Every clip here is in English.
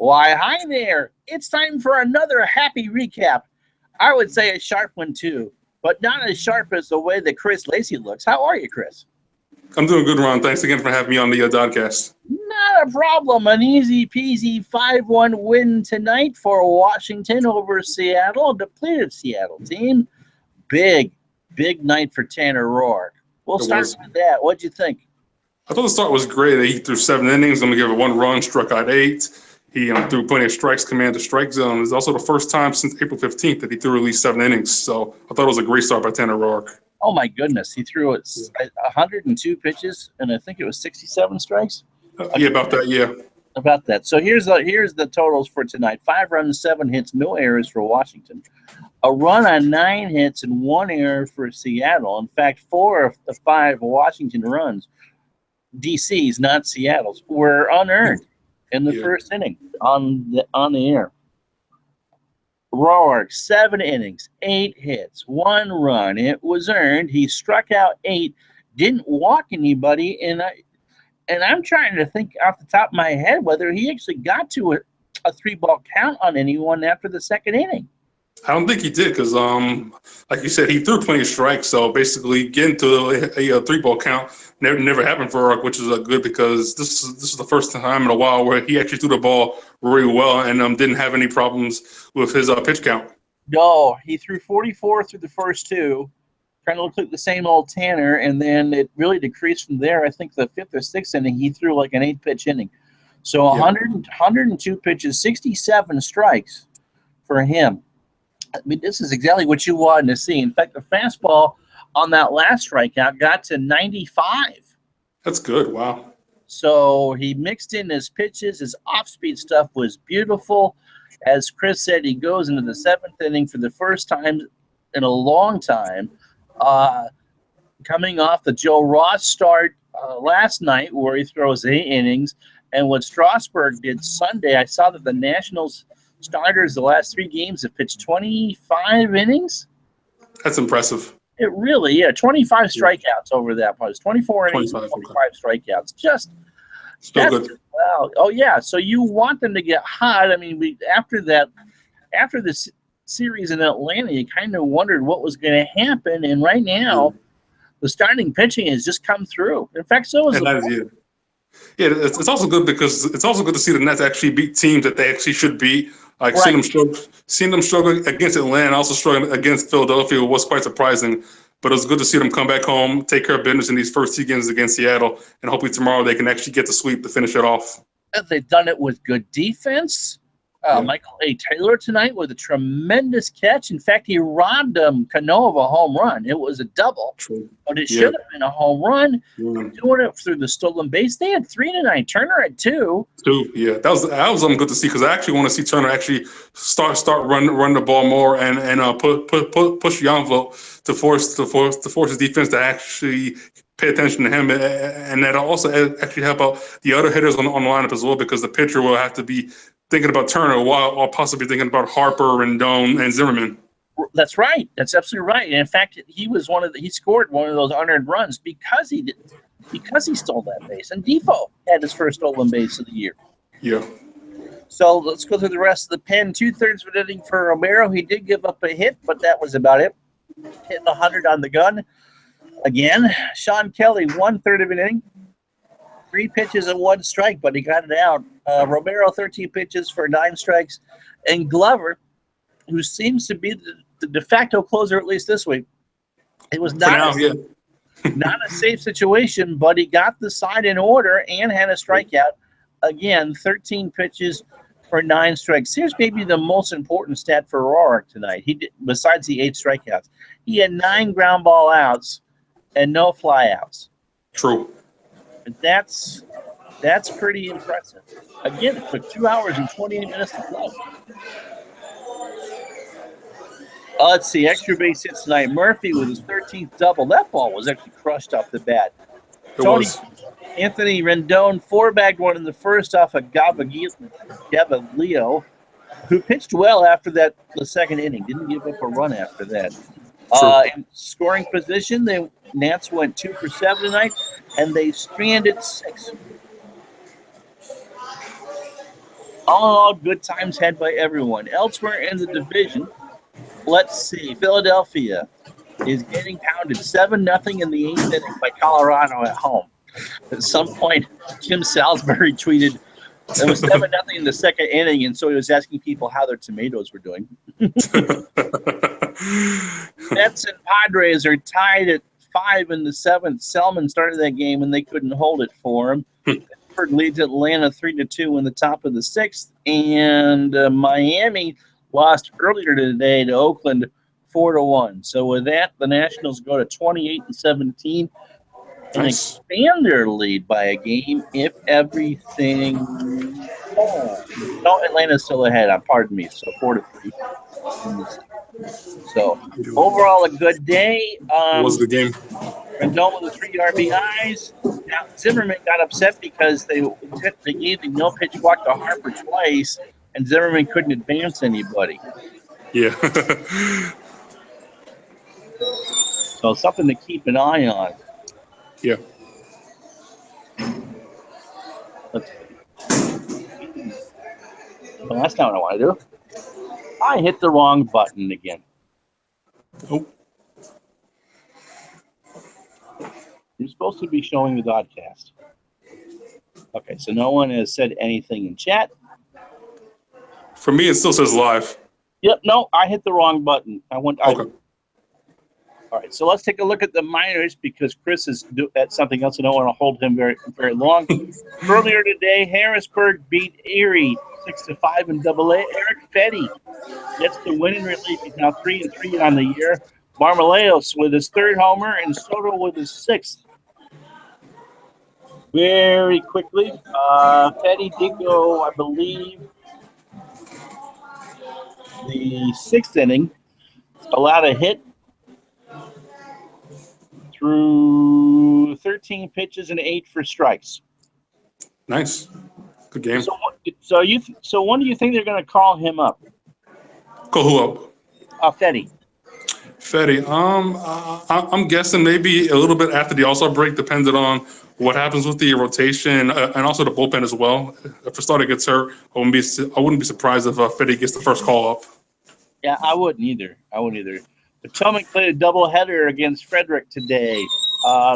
Why, hi there. It's time for another happy recap. I would say a sharp one, too, but not as sharp as the way that Chris Lacey looks. How are you, Chris? I'm doing good, Ron. Thanks again for having me on the DoDCast. Not a problem. An easy-peasy 5-1 win tonight for Washington over Seattle, a depleted Seattle team. Big night for Tanner Roark. We'll start with that. What'd you think? I thought the start was great. He threw 7 innings. I'm going to give it 1 run, struck out 8. He threw plenty of strikes, command the strike zone. It's also the first time since April 15th that he threw at least 7 innings. So I thought it was a great start by Tanner Roark. Oh, my goodness. He threw 102 pitches, and I think it was 67 strikes? Yeah, about that, yeah. About that. So here's the totals for tonight. 5 runs, 7 hits, no errors for Washington. A run on 9 hits and 1 error for Seattle. In fact, 4 of the 5 Washington runs, DC's, not Seattle's, were unearned in the first inning on the air. Roark, 7 innings, 8 hits, 1 run. It was earned. He struck out 8, didn't walk anybody, and I'm trying to think off the top of my head whether he actually got to a 3-ball count on anyone after the second inning. I don't think he did because, like you said, he threw plenty of strikes. So basically, getting to a 3-ball count never happened for Roark, which is good because this is the first time in a while where he actually threw the ball really well and didn't have any problems with his pitch count. No, he threw 44 through the first 2, trying to look like the same old Tanner, and then it really decreased from there. I think the 5th or 6th inning, he threw like an 8-pitch inning. So 102 pitches, 67 strikes for him. I mean, this is exactly what you wanted to see. In fact, the fastball on that last strikeout got to 95. That's good. Wow. So he mixed in his pitches. His off-speed stuff was beautiful. As Chris said, he goes into the 7th inning for the first time in a long time, coming off the Joe Ross start last night where he throws 8 innings. And what Strasburg did Sunday, I saw that the Nationals starters the last 3 games have pitched 25 innings. That's impressive. It really, 25 strikeouts over that part. 24 innings, 25 strikeouts. Just still good. Wow. Oh yeah. So you want them to get hot. I mean, after this series in Atlanta, you kind of wondered what was going to happen, and right now, the starting pitching has just come through. In fact, so is it's also good because it's also good to see the Nets actually beat teams that they actually should beat. Like seeing them struggle against Atlanta, also struggling against Philadelphia was quite surprising. But it was good to see them come back home, take care of business in these first 2 games against Seattle, and hopefully tomorrow they can actually get the sweep to finish it off. They've done it with good defense. Michael A. Taylor tonight with a tremendous catch. In fact, he robbed Cano of a home run. It was a double, but it should have been a home run. Doing it through the stolen base. They had 3 tonight. Turner had 2. 2, yeah. That was good to see because I actually want to see Turner actually start run the ball more and push the envelope to force his defense to actually pay attention to him, and that'll also actually help out the other hitters on the lineup as well because the pitcher will have to be thinking about Turner while possibly thinking about Harper, Rendon, and Zimmerman. That's right. That's absolutely right. And in fact, he scored one of those unearned runs because he stole that base. And Defoe had his first stolen base of the year. Yeah. So let's go through the rest of the pen. 2/3 of an inning for Romero. He did give up a hit, but that was about it. Hitting 100 on the gun. Again, Sean Kelly, 1/3 of an inning. 3 pitches and 1 strike, but he got it out. Romero, 13 pitches for 9 strikes. And Glover, who seems to be the de facto closer, at least this week. It was not a safe situation, but he got the side in order and had a strikeout. Again, 13 pitches for 9 strikes. Here's maybe the most important stat for Roark tonight. He did, besides the 8 strikeouts. He had 9 ground ball outs and no flyouts. True. That's pretty impressive. Again, it took 2 hours and 28 minutes to play. Let's see, extra base hits tonight. Murphy with his 13th double. That ball was actually crushed off the bat. Anthony Rendon 4-bagged one in the first off of Gaviglio, who pitched well after the second inning. Didn't give up a run after that. In scoring position, the Nats went 2 for 7 tonight, and they stranded 6. All in all, good times had by everyone. Elsewhere in the division, let's see. Philadelphia is getting pounded 7-0 in the 8th inning by Colorado at home. At some point, Jim Salisbury tweeted it was 7-0 in the second inning, and so he was asking people how their tomatoes were doing. Mets and Padres are tied at 5 in the 7th. Selman started that game, and they couldn't hold it for him. Pittsburgh leads Atlanta 3-2 in the top of the 6th, and Miami lost earlier today to Oakland 4-1. So with that, the Nationals go to 28-17 and expand their lead by a game if everything. No, Atlanta's still ahead. Pardon me. So 4-3. So overall, a good day. Was the game? Rendon with the 3 RBIs. Now Zimmerman got upset because they gave the no pitch walk to Harper twice, and Zimmerman couldn't advance anybody. Yeah. So something to keep an eye on. Yeah. Let's see. Well, that's not what I want to do. I hit the wrong button again. Oh. You're supposed to be showing the DoDCast. Okay, so no one has said anything in chat. For me, it still says live. Yep, no, I hit the wrong button. Okay. All right, so let's take a look at the minors because Chris is at something else. I don't want to hold him very, very long. Earlier today, Harrisburg beat Erie 6-5 in AA. Eric Fetty gets the winning relief. He's now 3-3 on the year. Marmoleos with his 3rd homer and Soto with his 6th. Very quickly, Fetty did go, I believe, the 6th inning. Allowed a hit through 13 pitches and 8 for strikes. Nice. Good game. So when do you think they're going to call him up? Call who up? Fetty. Fetty. I'm guessing maybe a little bit after the All-Star break, depending on what happens with the rotation and also the bullpen as well. If the starter gets hurt, I wouldn't be surprised if Fetty gets the first call up. Yeah, I wouldn't either. Potomac played a doubleheader against Frederick today.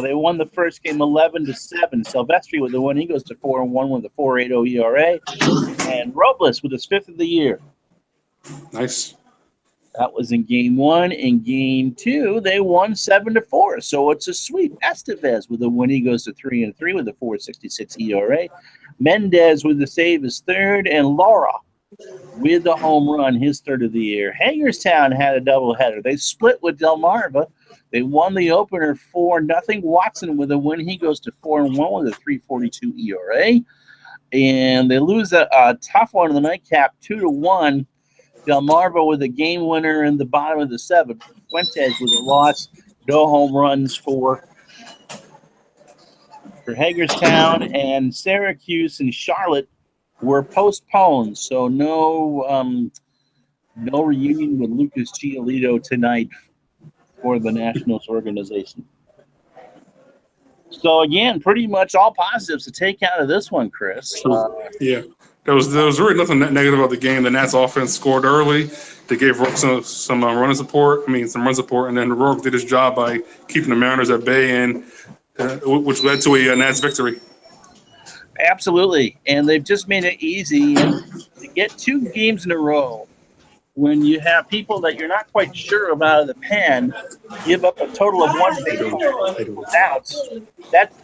They won the first game 11-7. Silvestri with the win. He goes to 4-1 with a 4.80 ERA. And Robles with his 5th of the year. Nice. That was in game 1. In game 2, they won 7-4. So it's a sweep. Estevez with the win. He goes to 3-3 with a 4.66 ERA. Mendez with the save is 3rd. And Laura with the home run, his 3rd of the year. Hagerstown had a doubleheader. They split with Delmarva. They won the opener 4-0. Watson with a win. He goes to 4-1 with a 3.42 ERA. And they lose a tough one in the nightcap, 2-1. Delmarva with a game winner in the bottom of the 7th. Fuentes with a loss. No home runs for Hagerstown. And Syracuse and Charlotte were postponed, so no reunion with Lucas Giolito tonight for the Nationals organization. So again, pretty much all positives to take out of this one, Chris. Yeah, there was really nothing negative about the game. The Nats offense scored early. They gave Roark some run support. Some run support, and then Roark did his job by keeping the Mariners at bay, and which led to a Nats victory. Absolutely, and they've just made it easy to get 2 games in a row when you have people that you're not quite sure about the pen give up a total of 1 base outs.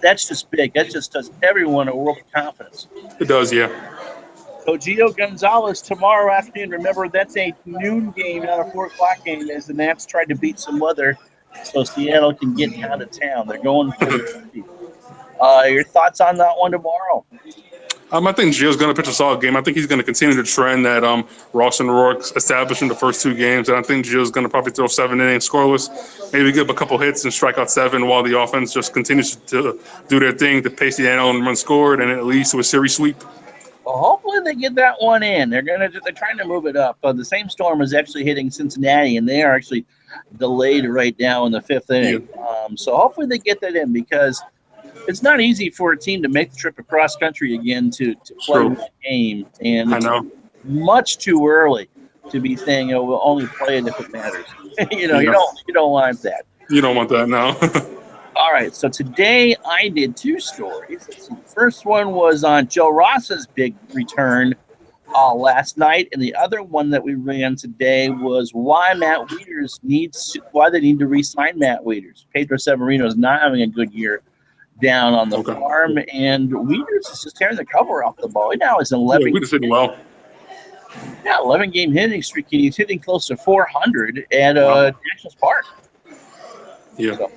That's just big. That just does everyone a world of confidence. It does, yeah. So Gio Gonzalez tomorrow afternoon. Remember, that's a noon game, not a 4 o'clock game, as the Nats tried to beat some weather so Seattle can get out of town. They're going for the your thoughts on that one tomorrow? I think Gio's going to pitch a solid game. I think he's going to continue the trend that Ross and Roark established in the first 2 games. And I think Gio's going to probably throw 7 innings scoreless, maybe give a couple hits and strike out 7 while the offense just continues to do their thing to pace the NL and run scored, and it leads to a series sweep. Well, hopefully they get that one in. They're trying to move it up. The same storm is actually hitting Cincinnati, and they are actually delayed right now in the 5th inning. Yeah. So hopefully they get that in because it's not easy for a team to make the trip across country again to play True. one game, and I it's know. much too early to be saying, we'll only play it if it matters. You Yeah. don't want that. You don't want that now. All right, so today I did 2 stories. Let's see, the first one was on Joe Ross's big return last night, and the other one that we ran today was why they need to re-sign Matt Wieters. Pedro Severino is not having a good year down on the farm, and Wieters is just tearing the cover off the ball. He now is 11. Yeah, we just hitting well. Yeah, 11-game hitting streak, and he's hitting close to 400 at Nationals Park. Yeah. So,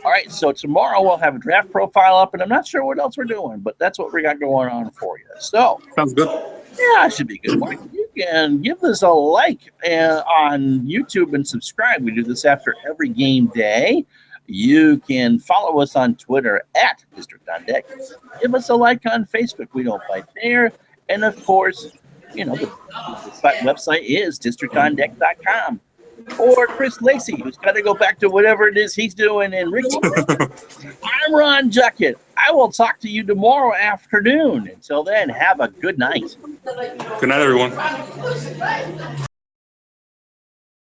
all right, so tomorrow we'll have a draft profile up, and I'm not sure what else we're doing, but that's what we got going on for you. So, Sounds good. yeah, it should be good. You can give this a like on YouTube and subscribe. We do this after every game day. You can follow us on Twitter at District on Deck. Give us a like on Facebook. We don't fight there. And, of course, the website is districtondeck.com. Or Chris Lacey, who's got to go back to whatever it is he's doing. And Ricky, I'm Ron Juckett. I will talk to you tomorrow afternoon. Until then, have a good night. Good night, everyone.